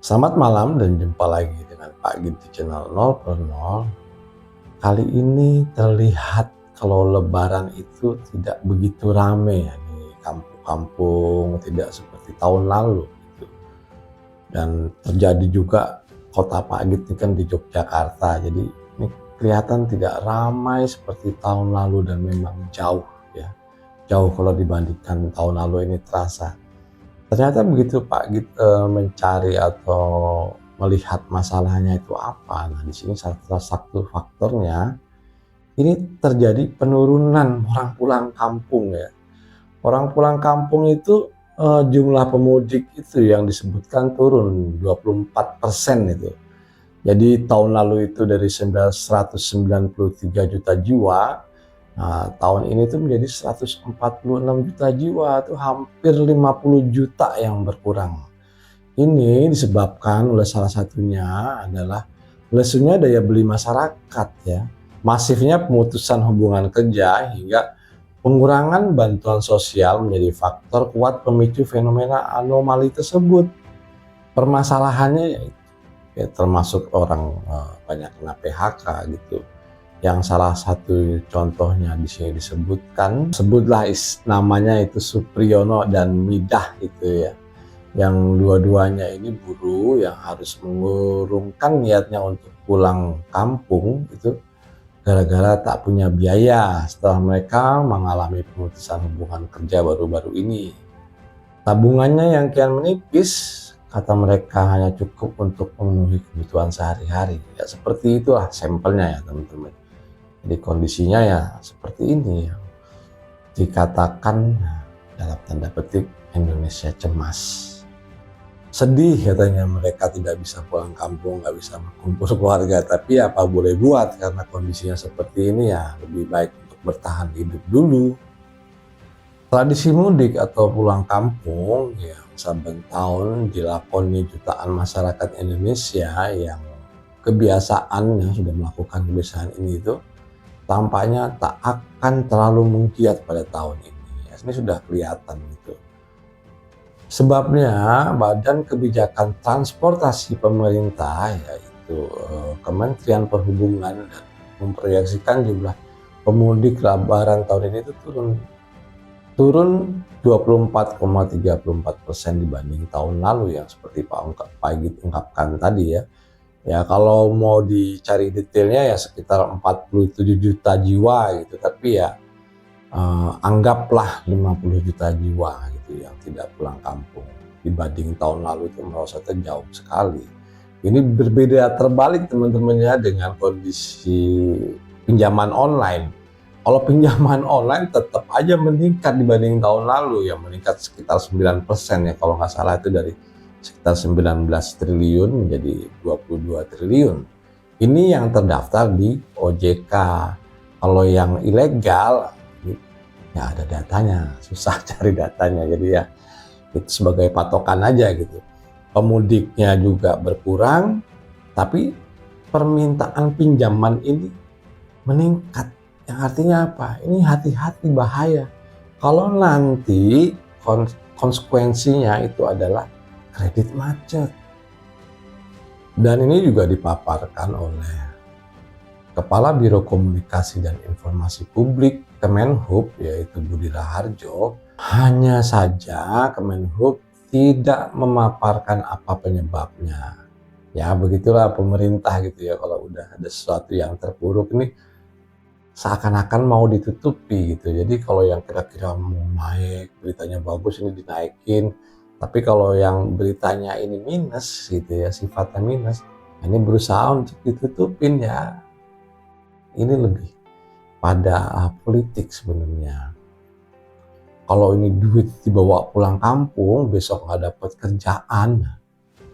Selamat malam dan jumpa lagi dengan Pak Gid di channel 0 per 0. Kali ini terlihat kalau Lebaran itu tidak begitu rame ya di kampung-kampung, tidak seperti tahun lalu gitu. Dan terjadi juga kota Pak Gid ini kan di Yogyakarta, jadi ini kelihatan tidak ramai seperti tahun lalu dan memang jauh ya. Jauh kalau dibandingkan tahun lalu ini terasa. Ternyata begitu Pak Gid mencari atau melihat masalahnya itu apa. Nah, di sini salah satu faktornya ini terjadi penurunan orang pulang kampung ya. Orang pulang kampung itu jumlah pemudik itu yang disebutkan turun 24% itu. Jadi tahun lalu itu dari 193 juta jiwa. Nah, tahun ini tuh menjadi 146 juta jiwa, tuh hampir 50 juta yang berkurang. Ini disebabkan oleh salah satunya adalah lesunya daya beli masyarakat ya, masifnya pemutusan hubungan kerja hingga pengurangan bantuan sosial menjadi faktor kuat pemicu fenomena anomali tersebut. Permasalahannya ya termasuk orang banyak kena PHK gitu. Yang salah satu contohnya di sini disebutkan, sebutlah namanya itu Supriyono dan Midah gitu ya. Yang dua-duanya ini buruh yang harus mengurungkan niatnya untuk pulang kampung itu gara-gara tak punya biaya setelah mereka mengalami pemutusan hubungan kerja baru-baru ini. Tabungannya yang kian menipis, kata mereka hanya cukup untuk memenuhi kebutuhan sehari-hari. Ya seperti itulah sampelnya ya teman-teman. Jadi kondisinya ya seperti ini ya. Dikatakan dalam tanda petik Indonesia cemas. Sedih katanya mereka tidak bisa pulang kampung, nggak bisa berkumpul keluarga. Tapi apa boleh buat karena kondisinya seperti ini ya lebih baik untuk bertahan hidup dulu. Tradisi mudik atau pulang kampung yang saben tahun dilakoni jutaan masyarakat Indonesia yang kebiasaannya sudah melakukan kebiasaan ini itu tampaknya tak akan terlalu menggiat pada tahun ini. Ini sudah kelihatan gitu. Sebabnya Badan Kebijakan Transportasi Pemerintah yaitu Kementerian Perhubungan memproyeksikan jumlah pemudik Lebaran tahun ini itu turun 24,34% dibanding tahun lalu yang seperti Pak Gid ungkapkan tadi ya. Ya kalau mau dicari detailnya ya sekitar 47 juta jiwa gitu, tapi ya anggaplah 50 juta jiwa gitu yang tidak pulang kampung dibanding tahun lalu itu merosotnya jauh sekali. Ini berbeda terbalik teman-teman ya dengan kondisi pinjaman online. Kalau pinjaman online tetap aja meningkat dibanding tahun lalu ya, meningkat sekitar 9% ya kalau nggak salah, itu dari sekitar 19 triliun menjadi 22 triliun. Ini yang terdaftar di OJK. Kalau yang ilegal ya ada datanya, susah cari datanya, jadi ya itu sebagai patokan aja gitu. Pemudiknya juga berkurang, tapi permintaan pinjaman ini meningkat. Yang artinya apa? Ini hati-hati bahaya. Kalau nanti konsekuensinya itu adalah kredit macet. Dan ini juga dipaparkan oleh Kepala Biro Komunikasi dan Informasi Publik Kemenhub yaitu Budi Raharjo. Hanya saja Kemenhub tidak memaparkan apa penyebabnya. Ya begitulah pemerintah gitu ya, kalau udah ada sesuatu yang terpuruk ini seakan-akan mau ditutupi gitu. Jadi kalau yang kira-kira mau naik, beritanya bagus ini dinaikin. Tapi kalau yang beritanya ini minus gitu ya, sifatnya minus, ini berusaha untuk ditutupin ya. Ini lebih pada politik sebenarnya. Kalau ini duit dibawa pulang kampung, besok nggak dapat kerjaan.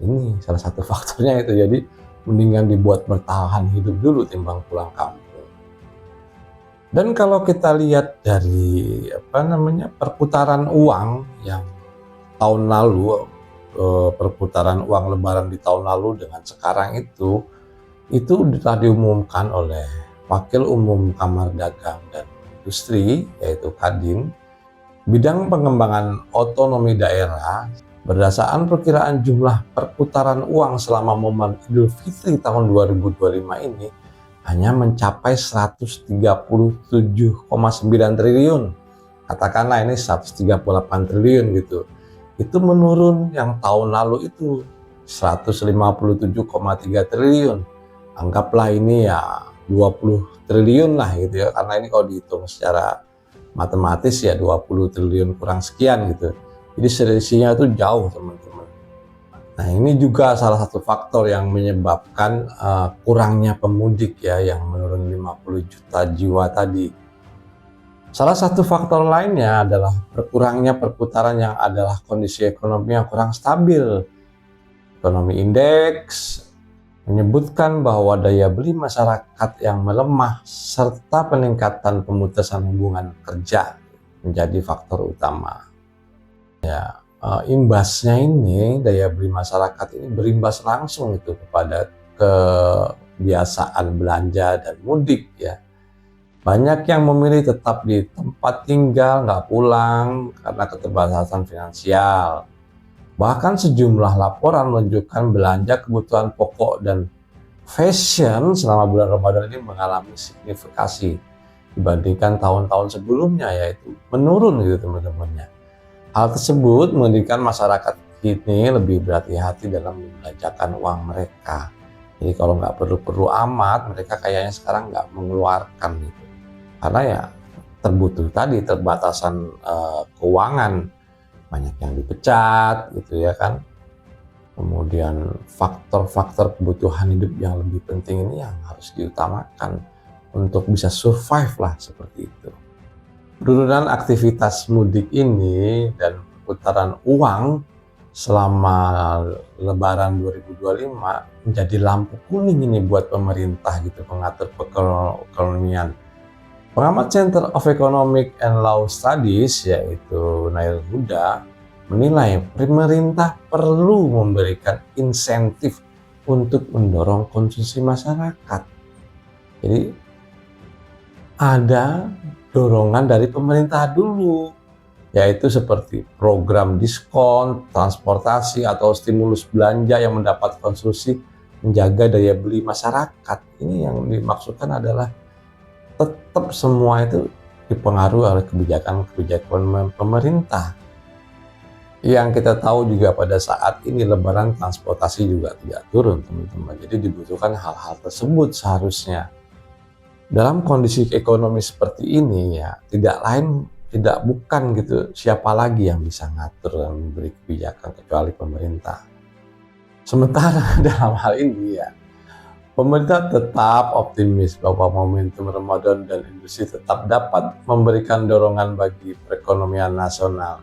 Ini salah satu faktornya itu. Jadi mendingan dibuat bertahan hidup dulu timbang pulang kampung. Dan kalau kita lihat dari perputaran uang yang tahun lalu, perputaran uang Lebaran di tahun lalu dengan sekarang itu telah diumumkan oleh Wakil Umum Kamar Dagang dan Industri yaitu Kadin, bidang pengembangan otonomi daerah Berdasarkan perkiraan jumlah perputaran uang selama momen Idul Fitri tahun 2025 ini hanya mencapai 137,9 triliun. Katakanlah ini 138 triliun gitu. Itu menurun yang tahun lalu itu 157,3 triliun. Anggaplah ini ya 20 triliun lah gitu ya, karena ini kalau dihitung secara matematis ya 20 triliun kurang sekian gitu. Jadi selisihnya itu jauh teman-teman. Nah ini juga salah satu faktor yang menyebabkan kurangnya pemudik ya, yang menurun 50 juta jiwa tadi. Salah satu faktor lainnya adalah berkurangnya perputaran yang adalah kondisi ekonomi yang kurang stabil. Ekonomi indeks menyebutkan bahwa daya beli masyarakat yang melemah serta peningkatan pemutusan hubungan kerja menjadi faktor utama. Ya, imbasnya ini daya beli masyarakat ini berimbas langsung itu kepada kebiasaan belanja dan mudik ya. Banyak yang memilih tetap di tempat tinggal, nggak pulang karena keterbatasan finansial. Bahkan sejumlah laporan menunjukkan belanja kebutuhan pokok dan fashion selama bulan Ramadan ini mengalami signifikasi dibandingkan tahun-tahun sebelumnya, yaitu menurun gitu teman-temannya. Hal tersebut menjadikan masyarakat ini lebih berhati-hati dalam membelanjakan uang mereka. Jadi kalau nggak perlu-perlu amat, mereka kayaknya sekarang nggak mengeluarkan gitu. Karena ya terbutuh tadi, terbatasan keuangan, banyak yang dipecat gitu ya kan. Kemudian faktor-faktor kebutuhan hidup yang lebih penting ini yang harus diutamakan untuk bisa survive lah seperti itu. Penurunan aktivitas mudik ini dan perputaran uang selama Lebaran 2025 menjadi lampu kuning ini buat pemerintah gitu, mengatur perekonomian. Pengamat Center of Economic and Law Studies yaitu Nail Huda menilai pemerintah perlu memberikan insentif untuk mendorong konsumsi masyarakat. Jadi ada dorongan dari pemerintah dulu, yaitu seperti program diskon, transportasi, atau stimulus belanja yang mendapat konsumsi menjaga daya beli masyarakat. Ini yang dimaksudkan adalah tetap semua itu dipengaruhi oleh kebijakan pemerintah. Yang kita tahu juga pada saat ini Lebaran transportasi juga tidak turun teman-teman. Jadi dibutuhkan hal-hal tersebut seharusnya. Dalam kondisi ekonomi seperti ini ya tidak bukan gitu, siapa lagi yang bisa ngatur dan memberi kebijakan kecuali pemerintah. Sementara dalam hal ini ya pemerintah tetap optimis bahwa momentum Ramadan dan industri tetap dapat memberikan dorongan bagi perekonomian nasional.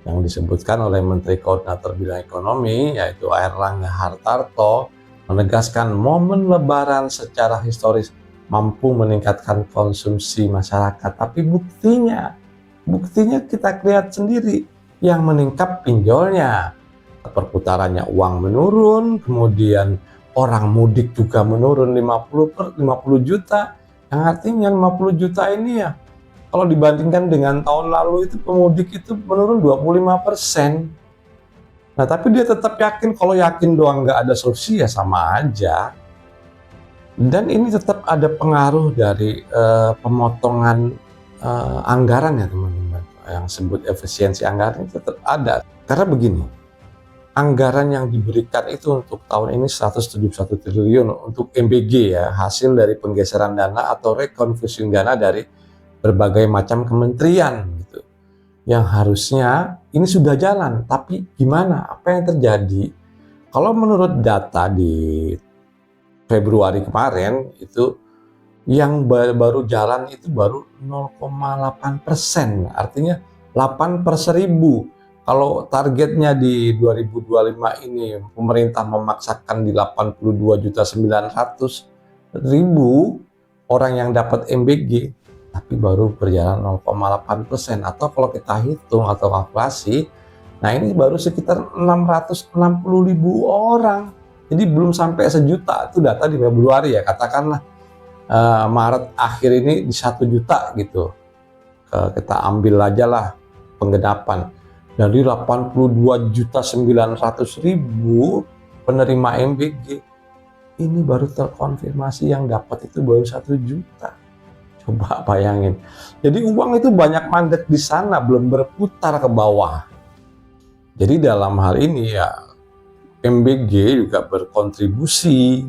Yang disebutkan oleh Menteri Koordinator Bidang Ekonomi yaitu Airlangga Hartarto menegaskan momen Lebaran secara historis mampu meningkatkan konsumsi masyarakat, tapi buktinya kita lihat sendiri, yang meningkat pinjolnya, perputarannya uang menurun, kemudian orang mudik juga menurun 50 juta, yang artinya 50 juta ini ya kalau dibandingkan dengan tahun lalu itu pemudik itu menurun 25%. Nah tapi dia tetap yakin, kalau yakin doang nggak ada solusi ya sama aja. Dan ini tetap ada pengaruh dari pemotongan anggaran ya teman-teman. Yang disebut efisiensi anggaran tetap ada. Karena begini, anggaran yang diberikan itu untuk tahun ini 171 triliun untuk MBG ya, hasil dari penggeseran dana atau reconfusing dana dari berbagai macam kementerian gitu. Yang harusnya ini sudah jalan, tapi gimana? Apa yang terjadi? Kalau menurut data di Februari kemarin itu yang baru jalan itu baru 0,8%, artinya 8 per 1000. Kalau targetnya di 2025 ini pemerintah memaksakan di 82.900.000 orang yang dapat MBG, tapi baru berjalan 0,8%, atau kalau kita hitung atau kalkulasi, nah ini baru sekitar 660.000 orang. Jadi belum sampai sejuta, itu data di Februari ya, katakanlah Maret akhir ini di 1 juta gitu. Kita ambil aja lah penggenapan. Dari 82.900.000 penerima MBG, ini baru terkonfirmasi yang dapat itu baru 1 juta. Coba bayangin. Jadi uang itu banyak mandek di sana, belum berputar ke bawah. Jadi dalam hal ini ya MBG juga berkontribusi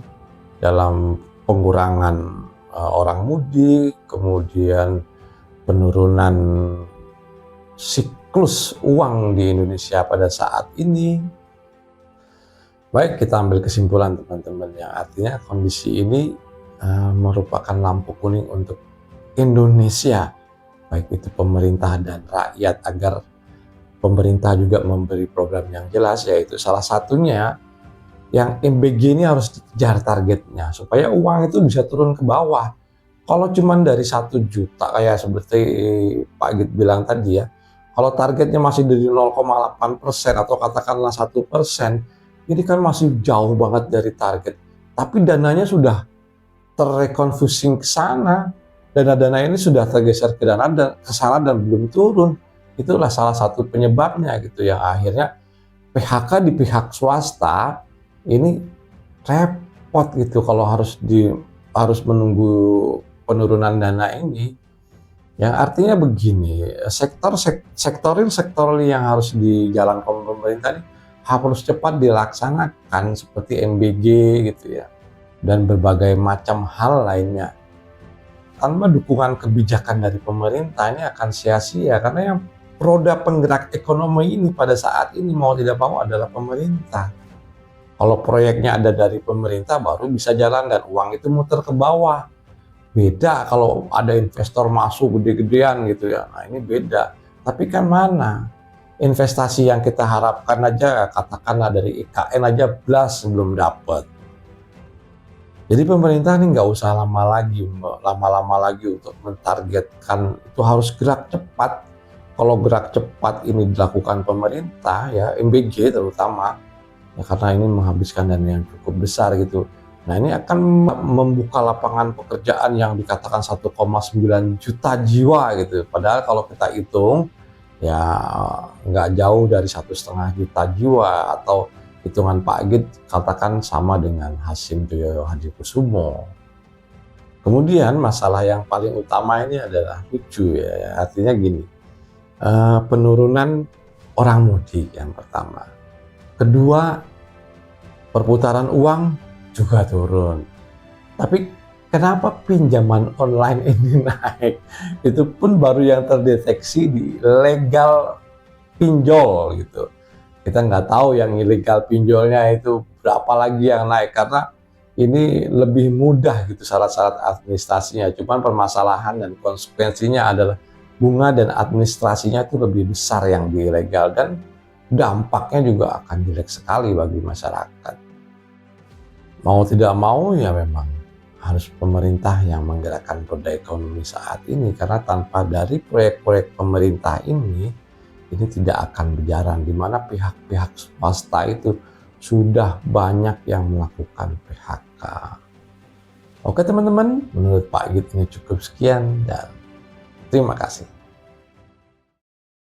dalam pengurangan orang mudik, kemudian penurunan siklus uang di Indonesia pada saat ini. Baik, kita ambil kesimpulan teman-teman, yang artinya kondisi ini merupakan lampu kuning untuk Indonesia, baik itu pemerintah dan rakyat, agar pemerintah juga memberi program yang jelas, yaitu salah satunya yang MBG ini harus dikejar targetnya supaya uang itu bisa turun ke bawah. Kalau cuman dari 1 juta kayak seperti Pak Git bilang tadi ya, kalau targetnya masih dari 0,8% atau katakanlah 1%, ini kan masih jauh banget dari target. Tapi dananya sudah terreconfusing ke sana. Dana-dana ini sudah tergeser ke sana dan belum turun. Itulah salah satu penyebabnya gitu, yang akhirnya PHK di pihak swasta ini repot gitu kalau harus menunggu penurunan dana ini. Yang artinya begini, sektor yang harus dijalankan pemerintah ini harus cepat dilaksanakan, seperti MBG gitu ya, dan berbagai macam hal lainnya. Tanpa dukungan kebijakan dari pemerintah ini akan sia-sia, karena yang roda penggerak ekonomi ini pada saat ini mau tidak mau adalah pemerintah. Kalau proyeknya ada dari pemerintah baru bisa jalan dan uang itu muter ke bawah. Beda kalau ada investor masuk gede-gedean gitu ya, nah ini beda. Tapi kan mana investasi yang kita harapkan aja, katakanlah dari IKN aja blas belum dapat. Jadi pemerintah ini nggak usah lama-lama lagi untuk mentargetkan, itu harus gerak cepat. Kalau gerak cepat ini dilakukan pemerintah ya, MBG terutama, ya karena ini menghabiskan dana yang cukup besar gitu. Nah ini akan membuka lapangan pekerjaan yang dikatakan 1,9 juta jiwa gitu. Padahal kalau kita hitung ya nggak jauh dari 1,5 juta jiwa, atau hitungan Pak Git katakan sama dengan Hasim Joyo Hadikusumo. Kemudian masalah yang paling utama ini adalah lucu ya, artinya gini, penurunan orang mudik yang pertama. Kedua, perputaran uang juga turun. Tapi kenapa pinjaman online ini naik? Itu pun baru yang terdeteksi di legal pinjol gitu. Kita nggak tahu yang ilegal pinjolnya itu berapa lagi yang naik, karena ini lebih mudah gitu syarat-syarat administrasinya. Cuman permasalahan dan konsekuensinya adalah bunga dan administrasinya itu lebih besar yang di ilegal, dan dampaknya juga akan jelek sekali bagi masyarakat. Mau tidak mau ya memang harus pemerintah yang menggerakkan roda ekonomi saat ini, karena tanpa dari proyek-proyek pemerintah ini tidak akan berjalan, di mana pihak-pihak swasta itu sudah banyak yang melakukan PHK. Oke teman-teman, menurut Pak Git ini cukup sekian dan terima kasih.